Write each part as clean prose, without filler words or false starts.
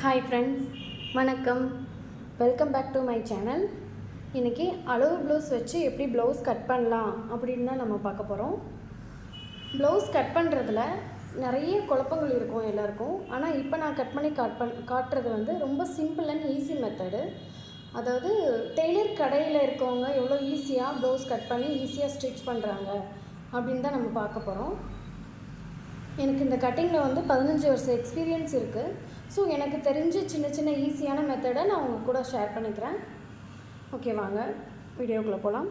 Hi friends, வணக்கம். Welcome back to my channel. இன்றைக்கி அளவு ப்ளவுஸ் வச்சு எப்படி ப்ளவுஸ் கட் பண்ணலாம் அப்படின்னு தான் நம்ம பார்க்க போகிறோம். ப்ளவுஸ் கட் பண்ணுறதுல நிறைய குழப்பங்கள் இருக்கும் எல்லாருக்கும். ஆனால் இப்போ நான் கட் பண்ணி காட்டுறது வந்து ரொம்ப சிம்பிள் அண்ட் ஈஸி மெத்தடு. அதாவது டெய்லர் கடையில் இருக்கவங்க எவ்வளோ ஈஸியாக ப்ளவுஸ் கட் பண்ணி ஈஸியாக ஸ்டிச் பண்ணுறாங்க அப்படின்னு தான் நம்ம பார்க்க போகிறோம். எனக்கு இந்த கட்டிங்கில் வந்து 15 வருஷம் எக்ஸ்பீரியன்ஸ் இருக்குது. ஸோ எனக்கு தெரிஞ்ச சின்ன சின்ன ஈஸியான மெத்தடை நான் உங்கள் கூட ஷேர் பண்ணிக்கிறேன். ஓகே, வாங்க வீடியோக்குள்ளே போகலாம்.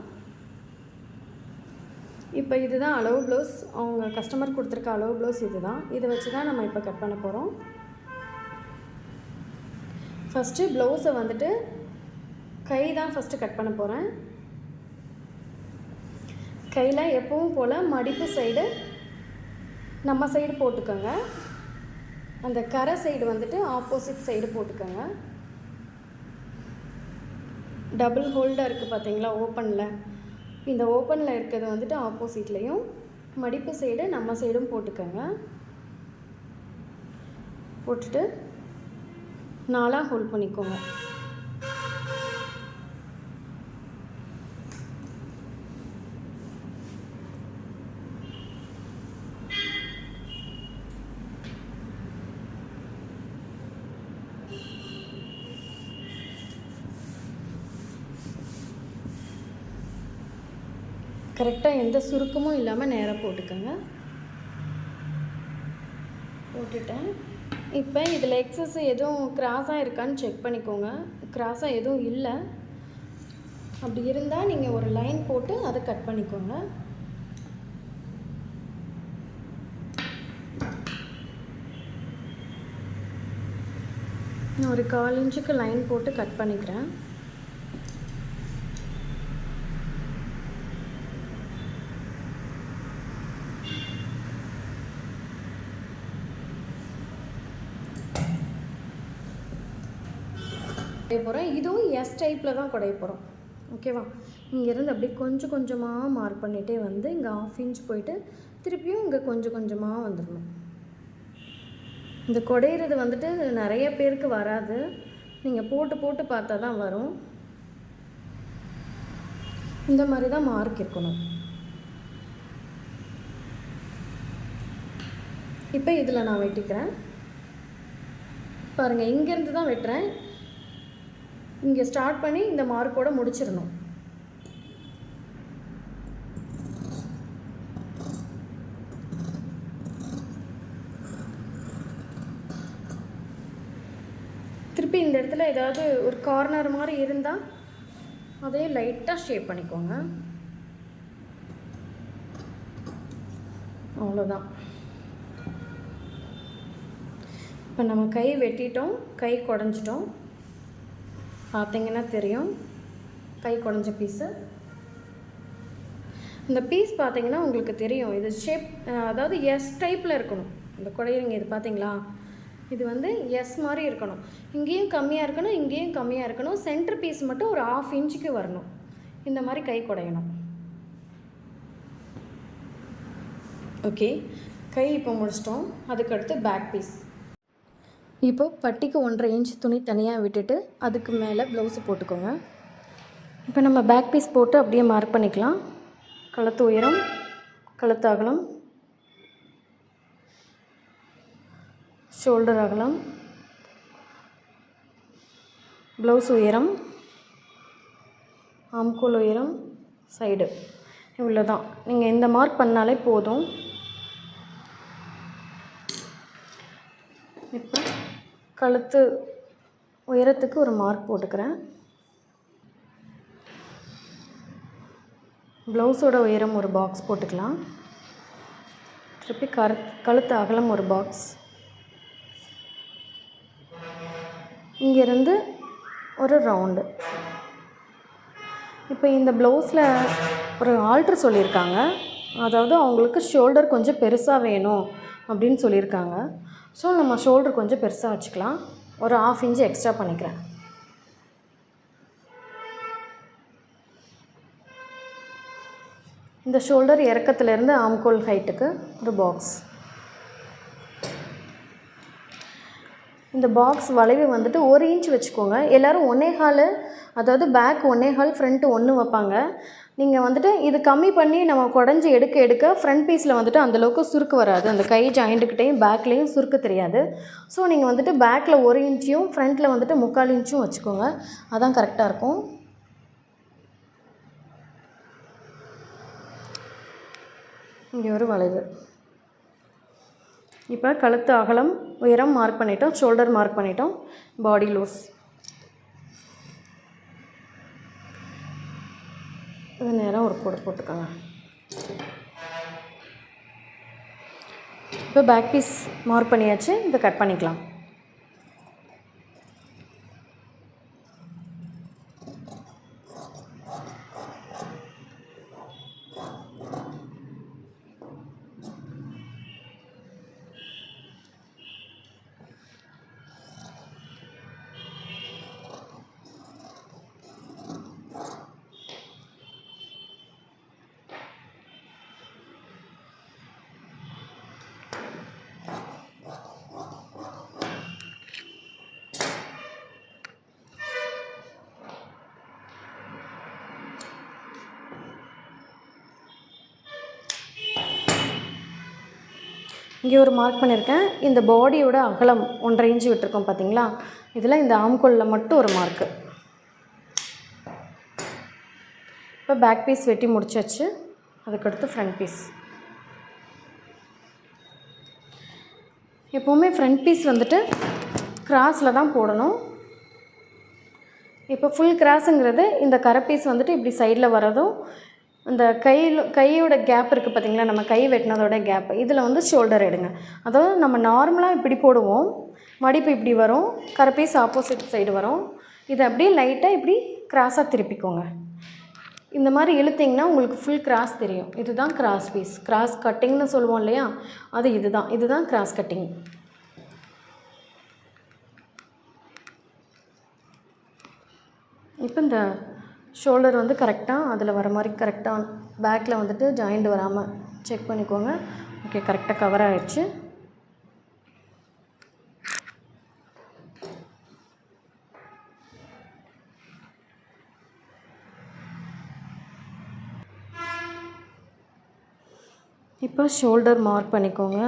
இப்போ இதுதான் அளவு ப்ளவுஸ். அவங்க கஸ்டமர் கொடுத்துருக்க அளவு ப்ளவுஸ் இது தான். இதை வச்சு தான் நம்ம இப்போ கட் பண்ண போகிறோம். ஃபஸ்ட்டு ப்ளவுஸை வந்துட்டு கை தான் ஃபஸ்ட்டு கட் பண்ண போகிறேன். கையில் எப்பவும் போல் மடிப்பு சைடு நம்ம சைடு போட்டுக்கோங்க. அந்த கரை சைடு வந்துட்டு ஆப்போசிட் சைடு போட்டுக்கோங்க. டபுள் ஹோல்டாக இருக்குது பார்த்தீங்களா ஓப்பனில். இந்த ஓப்பனில் இருக்கிறது வந்துட்டு ஆப்போசிட்லேயும், மடிப்பு சைடு நம்ம சைடும் போட்டுக்கோங்க. போட்டுட்டு 4 ஹோல்ட் பண்ணிக்கோங்க. கரெக்டாக எந்த சுருக்கமும் இல்லாமல் நேராக போட்டுக்கோங்க. போட்டுட்டேன். இப்போ இதில் எக்ஸஸ் எதுவும் கிராஸாக இருக்கான்னு செக் பண்ணிக்கோங்க. கிராஸாக எதுவும் இல்லை. அப்படி இருந்தால் நீங்கள் ஒரு லைன் போட்டு அதை கட் பண்ணிக்கோங்க. நான் ஒரு 1/4 இன்ச்சுக்கு லைன் போட்டு கட் பண்ணிக்கிறேன். போகிறேன். இதுவும் எஸ் டைப்பில் தான் குடைய போகிறோம். ஓகேவா? இங்கேருந்து அப்படியே கொஞ்சம் கொஞ்சமாக மார்க் பண்ணிகிட்டே வந்து இங்கே 1/2 இன்ச் போயிட்டு திருப்பியும் இங்கே கொஞ்சம் கொஞ்சமாக வந்துடணும். இந்த குடையிறது வந்துட்டு நிறைய பேருக்கு வராது. நீங்கள் போட்டு போட்டு பார்த்தா தான் வரும். இந்த மாதிரி தான் மார்க் இருக்கணும். இப்போ இதில் நான் வெட்டிக்கிறேன். பாருங்கள், இங்கேருந்து தான் வெட்டுறேன். இங்கே ஸ்டார்ட் பண்ணி இந்த மார்க்கோடு முடிச்சிடணும். திருப்பி இந்த இடத்துல ஏதாவது ஒரு கார்னர் மாதிரி இருந்தால் அதே லைட்டாக ஷேப் பண்ணிக்கோங்க. அவ்வளோதான். இப்போ நம்ம கை வெட்டிட்டோம், கை குடஞ்சிட்டோம். பார்த்தீங்கன்னா தெரியும் கை குடஞ்ச பீஸு. இந்த பீஸ் பார்த்தீங்கன்னா உங்களுக்கு தெரியும். இது ஷேப் அதாவது எஸ் டைப்பில் இருக்கணும். இந்த குடையிறங்க இது பார்த்தீங்களா, இது வந்து எஸ் மாதிரி இருக்கணும். இங்கேயும் கம்மியாக இருக்கணும், இங்கேயும் கம்மியாக இருக்கணும். சென்டர் பீஸ் மட்டும் ஒரு 1/2 இன்ச்சுக்கு வரணும். இந்த மாதிரி கை குடையணும். ஓகே, கை இப்போ முடிச்சிட்டோம். அதுக்கடுத்து பேக் பீஸ். இப்போ பட்டிக்கு 1/2 இன்ச் துணி தனியாக விட்டுட்டு அதுக்கு மேலே ப்ளவுஸு போட்டுக்கோங்க. இப்போ நம்ம பேக் பீஸ் போட்டு அப்படியே மார்க் பண்ணிக்கலாம். கழுத்து உயரம், கழுத்து அகலம், ஷோல்டர் அகலம், ப்ளவுஸ் உயரம், ஆம்கோல் உயரம், சைடு, இவ்வளோ தான். நீங்கள் இந்த மார்க் பண்ணாலே போதும். இப்போ கழுத்து உயரத்துக்கு ஒரு மார்க் போட்டுக்கிறேன். ப்ளவுஸோட உயரம் ஒரு பாக்ஸ் போட்டுக்கலாம். திருப்பி கழுத்து அகலம் ஒரு பாக்ஸ். இங்கேருந்து ஒரு ரவுண்டு. இப்போ இந்த ப்ளவுஸில் ஒரு ஆல்ட்ரு சொல்லியிருக்காங்க. அதாவது அவங்களுக்கு ஷோல்டர் கொஞ்சம் பெருசாக வேணும் அப்படின்னு சொல்லியிருக்காங்க. ஸோ நம்ம ஷோல்டர் கொஞ்சம் பெருசாக வச்சுக்கலாம். ஒரு 1/2 இன்ச் எக்ஸ்ட்ரா பண்ணிக்கிறேன். இந்த ஷோல்டர் இறக்கத்துலேருந்து ஆம்கோல் ஹைட்டுக்கு ஒரு பாக்ஸ். இந்த பாக்ஸ் வளைவு வந்துட்டு 1 இன்ச் வச்சுக்கோங்க. எல்லோரும் 1.25, அதாவது பேக் 1.25, ஃப்ரண்ட்டு 1 வைப்பாங்க. நீங்கள் வந்துட்டு இது கம்மி பண்ணி நம்ம குடஞ்சி எடுக்க ஃப்ரண்ட் பீஸில் வந்துட்டு அந்தளவுக்கு சுருக்கு வராது. அந்த கை ஜாயிண்ட்டுக்கிட்டேயும் பேக்லேயும் சுருக்கு தெரியாது. ஸோ நீங்கள் வந்துட்டு பேக்கில் 1 இன்ச்சையும் ஃப்ரண்ட்டில் வந்துட்டு 3/4 இன்ச்சும் வச்சுக்கோங்க. அதான் கரெக்டாக இருக்கும். இங்கே ஒரு வளைவு. இப்போ கழுத்து அகலம் உயரம் மார்க் பண்ணிட்டோம், ஷோல்டர் மார்க் பண்ணிட்டோம், பாடி லூஸ். இது நேரம் ஒரு கோடு போட்டுக்கோங்க. இப்போ பேக் பீஸ் மார்க் பண்ணியாச்சு. இதை கட் பண்ணிக்கலாம். இங்கே ஒரு மார்க் பண்ணியிருக்கேன். இந்த பாடியோட அகலம் 1.5 இன்ச்சு விட்டுருக்கோம் பார்த்தீங்களா? இதில் இந்த ஆம்கோலில் மட்டும் ஒரு மார்க்கு. இப்போ பேக் பீஸ் வெட்டி முடிச்சாச்சு. அதுக்கடுத்து ஃப்ரண்ட் பீஸ். எப்போவுமே ஃப்ரண்ட் பீஸ் வந்துட்டு கிராஸில் தான் போடணும். இப்போ ஃபுல் கிராஸுங்கிறது இந்த கரை பீஸ் வந்துட்டு இப்படி சைடில் வரதும், அந்த கையோட கேப் இருக்குது பார்த்திங்களா, நம்ம கை வெட்டினதோட கேப், இதில் வந்து ஷோல்டர் எடுங்க. அதாவது நம்ம நார்மலாக இப்படி போடுவோம், மடிப்பு இப்படி வரும், கரை பீஸ் ஆப்போசிட் சைடு வரும். இதை அப்படியே லைட்டாக இப்படி கிராஸாக திருப்பிக்கோங்க. இந்த மாதிரி இழுத்திங்கன்னா உங்களுக்கு ஃபுல் கிராஸ் தெரியும். இதுதான் கிராஸ் பீஸ். கிராஸ் கட்டிங்னு சொல்லுவோம் இல்லையா, அது இதுதான் கிராஸ் கட்டிங். இப்போ இந்த ஷோல்டர் வந்து கரெக்டாக அதில் வர மாதிரி கரெக்டாக பேக்கில் வந்துட்டு ஜாயிண்ட் வராமல் செக் பண்ணிக்கோங்க. ஓகே, கரெக்டாக கவர் ஆகிடுச்சு. இப்போ ஷோல்டர் மார்க் பண்ணிக்கோங்க.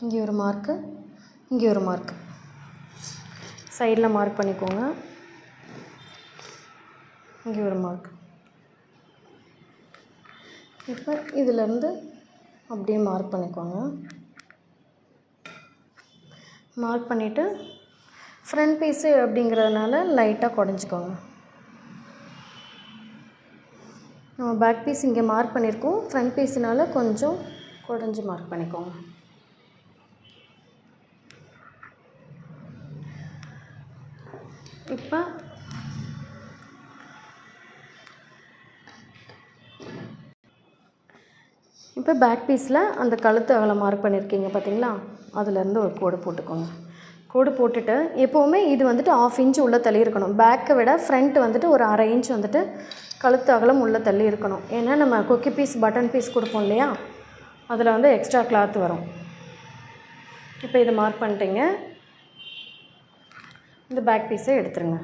இங்கே ஒரு மார்க்கு, இங்கே ஒரு மார்க், சைடில் மார்க் பண்ணிக்கோங்க. இங்கே ஒரு மார்க். இப்போ இதிலேருந்து அப்படியே மார்க் பண்ணிக்கோங்க. மார்க் பண்ணிவிட்டு ஃப்ரண்ட் பீஸு அப்படிங்கிறதுனால லைட்டாக குடஞ்சிக்கோங்க. நம்ம பேக் பீஸ் இங்கே மார்க் பண்ணியிருக்கோம், ஃப்ரண்ட் பீஸுனால கொஞ்சம் குடஞ்சி மார்க் பண்ணிக்கோங்க. இப்போ பேக் பீஸில் அந்த கழுத்து அகலம் மார்க் பண்ணியிருக்கீங்க பார்த்தீங்களா, அதுலேருந்து ஒரு கோடு போட்டுக்கோங்க. கோடு போட்டுட்டு எப்போவுமே இது வந்துட்டு 1/2 இன்ச் உள்ளே தள்ளி இருக்கணும். பேக்கை விட ஃப்ரண்ட் வந்துட்டு ஒரு 1/2 இன்ச் வந்துட்டு கழுத்து அகலம் உள்ளே தள்ளி இருக்கணும். ஏன்னா நம்ம கொக்கி பீஸ் பட்டன் பீஸ் கொடுப்போம் இல்லையா, அதில் வந்து எக்ஸ்ட்ரா கிளாத் வரும். இப்போ இதை மார்க் பண்ணிட்டீங்க. இந்த பேக் பீஸை எடுத்துருங்க.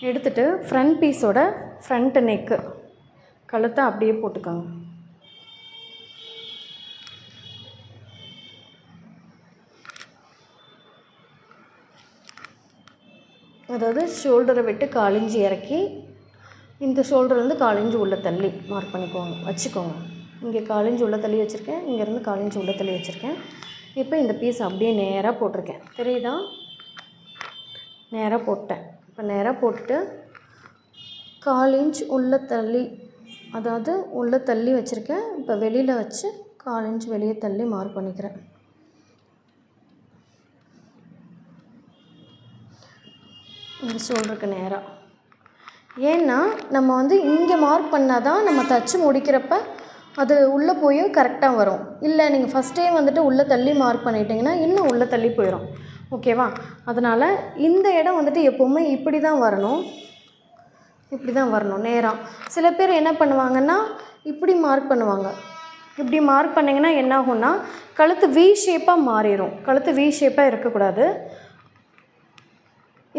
எடுத்துகிட்டு ஃப்ரண்ட் பீஸோட ஃப்ரண்ட் நெக்கு கழுத்தை அப்படியே போட்டுக்கோங்க. அதாவது ஷோல்டரை விட்டு 1/4 இன்ச் இறக்கி இந்த ஷோல்டர் வந்து 1/4 இன்ச் உள்ளே தள்ளி மார்க் பண்ணிக்கோங்க, வச்சுக்கோங்க. இங்கே 1/4 இன்ச் உள்ளே தள்ளி வச்சுருக்கேன், இங்கேருந்து 1/4 இன்ச் உள்ளே தள்ளி வச்சுருக்கேன். இப்போ இந்த பீஸ் அப்படியே நேராக போட்டிருக்கேன், தெரியுதா? நேராக போட்டேன். இப்போ நேராக போட்டுட்டு 1/4 இன்ச் உள்ளே தள்ளி, அதாவது உள்ளே தள்ளி வச்சுருக்கேன். இப்போ வெளியில் வச்சு 1/4 இன்ச் வெளியே தள்ளி மார்க் பண்ணிக்கிறேன். இந்த ஷோல்டருக்கு நேராக. ஏன்னா நம்ம வந்து இங்கே மார்க் பண்ணால் தான் நம்ம தச்சு முடிக்கிறப்ப அது உள்ளே போய் கரெக்டாக வரும். இல்லை நீங்கள் ஃபஸ்ட்டே வந்துட்டு உள்ளே தள்ளி மார்க் பண்ணிட்டீங்கன்னா இன்னும் உள்ளே தள்ளி போயிடும். ஓகேவா? அதனால் இந்த இடம் வந்துட்டு எப்போவுமே இப்படி தான் வரணும், இப்படி தான் வரணும் நேராக. சில பேர் என்ன பண்ணுவாங்கன்னா இப்படி மார்க் பண்ணுவாங்க. இப்படி மார்க் பண்ணிங்கன்னா என்ன ஆகும்னா கழுத்து வி ஷேப்பாக மாறிடும். கழுத்து வி ஷேப்பாக இருக்கக்கூடாது.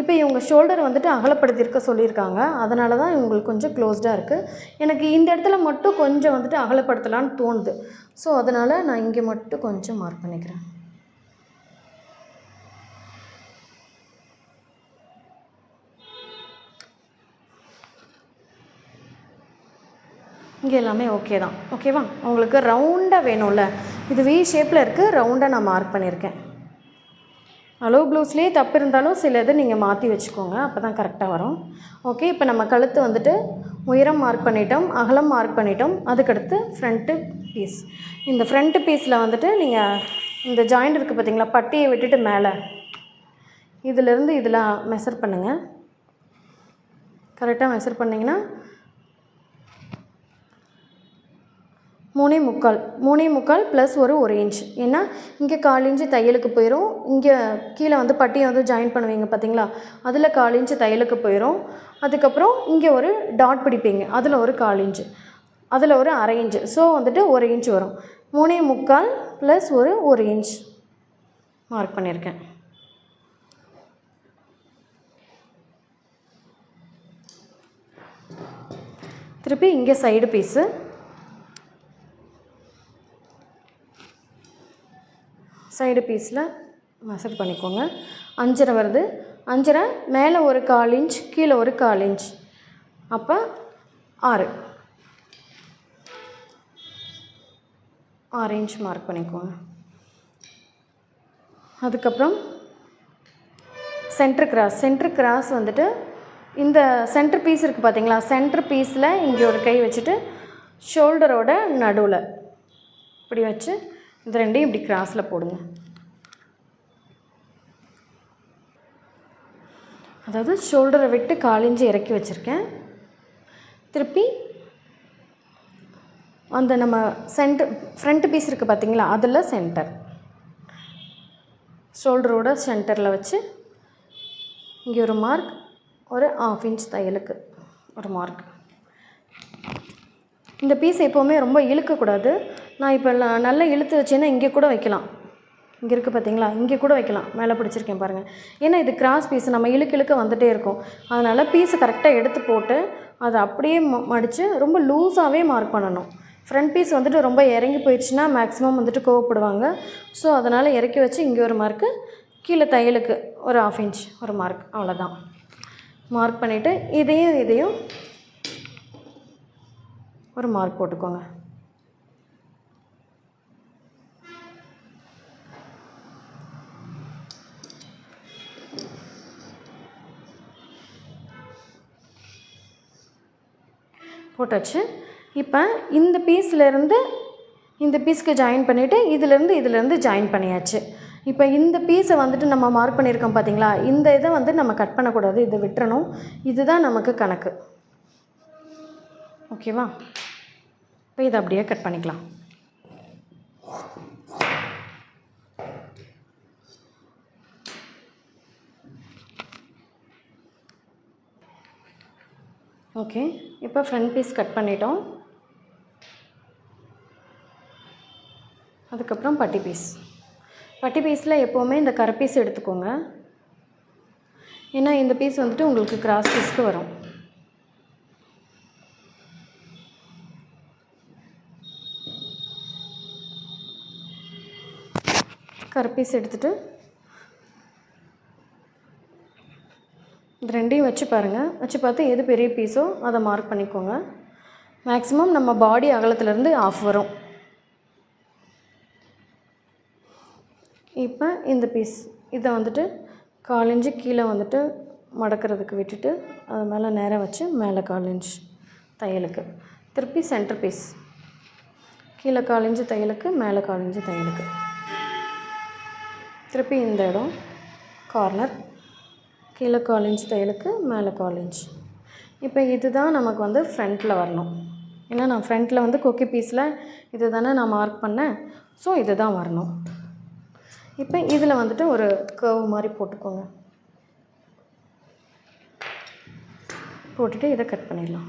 இப்போ இவங்க ஷோல்டர் வந்துட்டு அகலப்படுத்தியிருக்க சொல்லியிருக்காங்க. அதனால தான் இவங்களுக்கு கொஞ்சம் க்ளோஸ்டாக இருக்குது. எனக்கு இந்த இடத்துல மட்டும் கொஞ்சம் வந்துட்டு அகலப்படுத்தலான்னு தோணுது. ஸோ அதனால் நான் இங்கே மட்டும் கொஞ்சம் மார்க் பண்ணிக்கிறேன். இங்கே எல்லாமே ஓகே தான். ஓகேவா? உங்களுக்கு ரவுண்டாக வேணும்ல, இது வி ஷேப்பில் இருக்குது, ரவுண்டாக நான் மார்க் பண்ணியிருக்கேன். அளவு ப்ளவுஸ்லேயே தப்பு இருந்தாலும் சில இது நீங்கள் மாற்றி வச்சுக்கோங்க, அப்போ தான் கரெக்டாக வரும். ஓகே, இப்போ நம்ம கழுத்து வந்துட்டு உயரம் மார்க் பண்ணிட்டோம், அகலம் மார்க் பண்ணிட்டோம். அதுக்கடுத்து ஃப்ரண்ட்டு பீஸ். இந்த ஃப்ரண்ட்டு பீஸில் வந்துட்டு நீங்கள் இந்த ஜாயிண்ட் இருக்குது பார்த்தீங்களா, பட்டியை விட்டுட்டு மேலே இதிலேருந்து இதில் மெஷர் பண்ணுங்கள். கரெக்டாக மெஷர் பண்ணிங்கன்னா 3.25 ப்ளஸ் ஒரு இன்ச். ஏன்னா இங்கே 1/4 இன்ச்சு தையலுக்கு போயிடும். இங்கே கீழே வந்து பட்டியை வந்து ஜாயின் பண்ணுவீங்க பார்த்தீங்களா, அதில் 1/4 இன்ச்சு தையலுக்கு போயிடும். அதுக்கப்புறம் இங்கே ஒரு டாட் பிடிப்பீங்க, அதில் ஒரு 1/4 இன்ச்சு, அதில் ஒரு 1/2 இன்ச்சு. ஸோ வந்துட்டு 1 இன்ச் வரும். 3.25 ப்ளஸ் ஒரு இன்ச் மார்க் பண்ணியிருக்கேன். திருப்பி இங்கே சைடு பீஸு சைடு பீஸில் மெஷர் பண்ணிக்கோங்க. 5.5 வருது. 5.5 மேலே ஒரு 1/4 இன்ச், கீழே ஒரு 1/4 இன்ச், அப்போ 6 இன்ச் மார்க் பண்ணிக்கோங்க. அதுக்கப்புறம் சென்ட்ரு கிராஸ் வந்துட்டு இந்த சென்ட்ரு பீஸ் இருக்குது பார்த்தீங்களா, சென்ட்ரு பீஸில் இங்கே ஒரு கை வச்சுட்டு ஷோல்டரோட நடுவில் இப்படி வச்சு இந்த ரெண்டையும் இப்படி கிராஸில் போடுங்க. அதாவது ஷோல்டரை விட்டு 1/4 இன்ச்சு இறக்கி வச்சுருக்கேன். திருப்பி அந்த நம்ம ஃப்ரண்ட் பீஸ் இருக்குது பார்த்தீங்களா, அதில் சென்டர் ஷோல்டரோட சென்டரில் வச்சு இங்கே ஒரு மார்க், ஒரு 1/2 இன்ச் தையலுக்கு ஒரு மார்க். இந்த பீஸ் எப்போவுமே ரொம்ப இழுக்கக்கூடாது. நான் இப்போ நல்லா இழுத்து வச்சேன்னா இங்கே கூட வைக்கலாம். இங்கே இருக்குது பார்த்தீங்களா, இங்கே கூட வைக்கலாம். மேலே பிடிச்சிருக்கேன் பாருங்கள். ஏன்னா இது கிராஸ் பீஸ், நம்ம இழுக்க வந்துகிட்டே இருக்கும். அதனால் பீஸை கரெக்டாக எடுத்து போட்டு அதை அப்படியே மடித்து ரொம்ப லூஸாகவே மார்க் பண்ணணும். ஃப்ரண்ட் பீஸ் வந்துட்டு ரொம்ப இறங்கி போயிடுச்சுன்னா மேக்ஸிமம் வந்துட்டு கோவப்படுவாங்க. ஸோ அதனால் இறக்கி வச்சு இங்கே ஒரு மார்க்கு, கீழே தையலுக்கு ஒரு 1/2 இன்ச் ஒரு மார்க், அவ்வளோதான். மார்க் பண்ணிவிட்டு இதையும் ஒரு மார்க் போட்டுக்கோங்க. போட்டாச்சு. இப்போ இந்த பீஸ்லேருந்து இந்த பீஸ்க்கு ஜாயின் பண்ணிவிட்டு இதிலேருந்து ஜாயின் பண்ணியாச்சு. இப்போ இந்த பீஸை வந்துட்டு நம்ம மார்க் பண்ணியிருக்கோம் பார்த்தீங்களா, இந்த இதை வந்து நம்ம கட் பண்ணக்கூடாது, இதை விட்டுறணும். இதுதான் நமக்கு கணக்கு. ஓகேவா? இப்போ இதை அப்படியே கட் பண்ணிக்கலாம். ஓகே, இப்போ ஃப்ரண்ட் பீஸ் கட் பண்ணிட்டோம். அதுக்கப்புறம் பட்டி பீஸில் எப்போவுமே இந்த கரை பீஸ் எடுத்துக்கோங்க. ஏன்னா இந்த பீஸ் வந்துட்டு உங்களுக்கு கிராஸ் பீஸ்க்கு வரும். கரை பீஸ் எடுத்துகிட்டு இது ரெண்டையும் வச்சு பாருங்கள். வச்சு பார்த்து எது பெரிய பீஸோ அதை மார்க் பண்ணிக்கோங்க. மேக்ஸிமம் நம்ம பாடி அகலத்துலேருந்து 1/2 வரும். இப்போ இந்த பீஸ் இதை வந்துட்டு 1/4 இன்ச்சு கீழே வந்துட்டு மடக்கிறதுக்கு விட்டுட்டு அது மேலே நேராக வச்சு மேலே 1/4 இன்ச் தையலுக்கு, திருப்பி சென்டர் பீஸ் கீழே 1/4 இன்ச்சு தையலுக்கு, மேலே 1/4 இன்ச்சு தையலுக்கு, திருப்பி இந்த இடம் கார்னர் கீழே 1/4 இன்ச் தையலுக்கு, மேலே 1/4 இன்ச். இப்போ இதுதான் நமக்கு வந்து ஃப்ரண்ட்டில் வரணும். ஏன்னா நான் ஃப்ரண்ட்டில் வந்து கொக்கி பீஸில் இது தானே நான் மார்க் பண்ணேன். ஸோ இது தான் வரணும். இப்போ இதில் வந்துட்டு ஒரு கர்வ் மாதிரி போட்டுக்கோங்க. போட்டுட்டு இதை கட் பண்ணிடலாம்.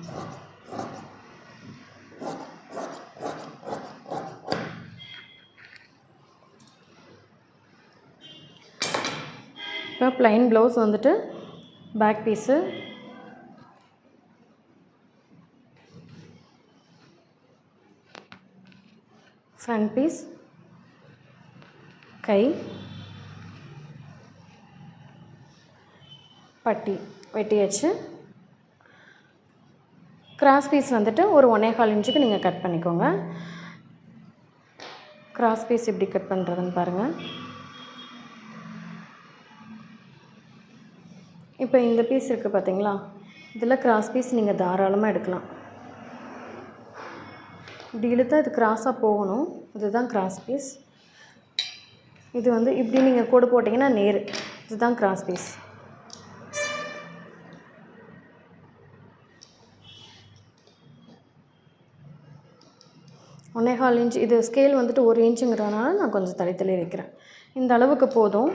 இப்போ ப்ளைன் ப்ளவுஸ் வந்துட்டு பேக் பீஸு, ஃப்ரண்ட் பீஸ், கை, பட்டி வெட்டியாச்சு. கிராஸ் பீஸ் வந்துட்டு ஒரு 1.25 இன்ச்சுக்கு நீங்கள் கட் பண்ணிக்கோங்க. கிராஸ் பீஸ் எப்படி கட் பண்ணுறதுன்னு பாருங்கள். இப்போ இந்த பீஸ் இருக்குது பார்த்தீங்களா, இதில் கிராஸ் பீஸ் நீங்கள் தாராளமாக எடுக்கலாம். இப்படி இழுத்தா இது கிராஸாக போகணும். இதுதான் கிராஸ் பீஸ். இது வந்து இப்படி நீங்கள் கோடு போட்டிங்கன்னா நேர், இதுதான் கிராஸ் பீஸ். ஒன்னேகால் இன்ச், இது ஸ்கேல் வந்துட்டு 1 இன்ச்சுங்கிறதுனால நான் கொஞ்சம் தள்ளி வைக்கிறேன். இந்த அளவுக்கு போதும்.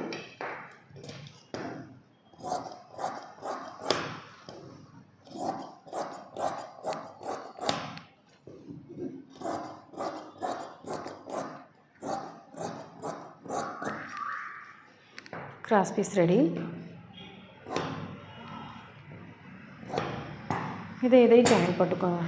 Cross piece ready. இதை ஜாயின் போட்டுக்கோங்க.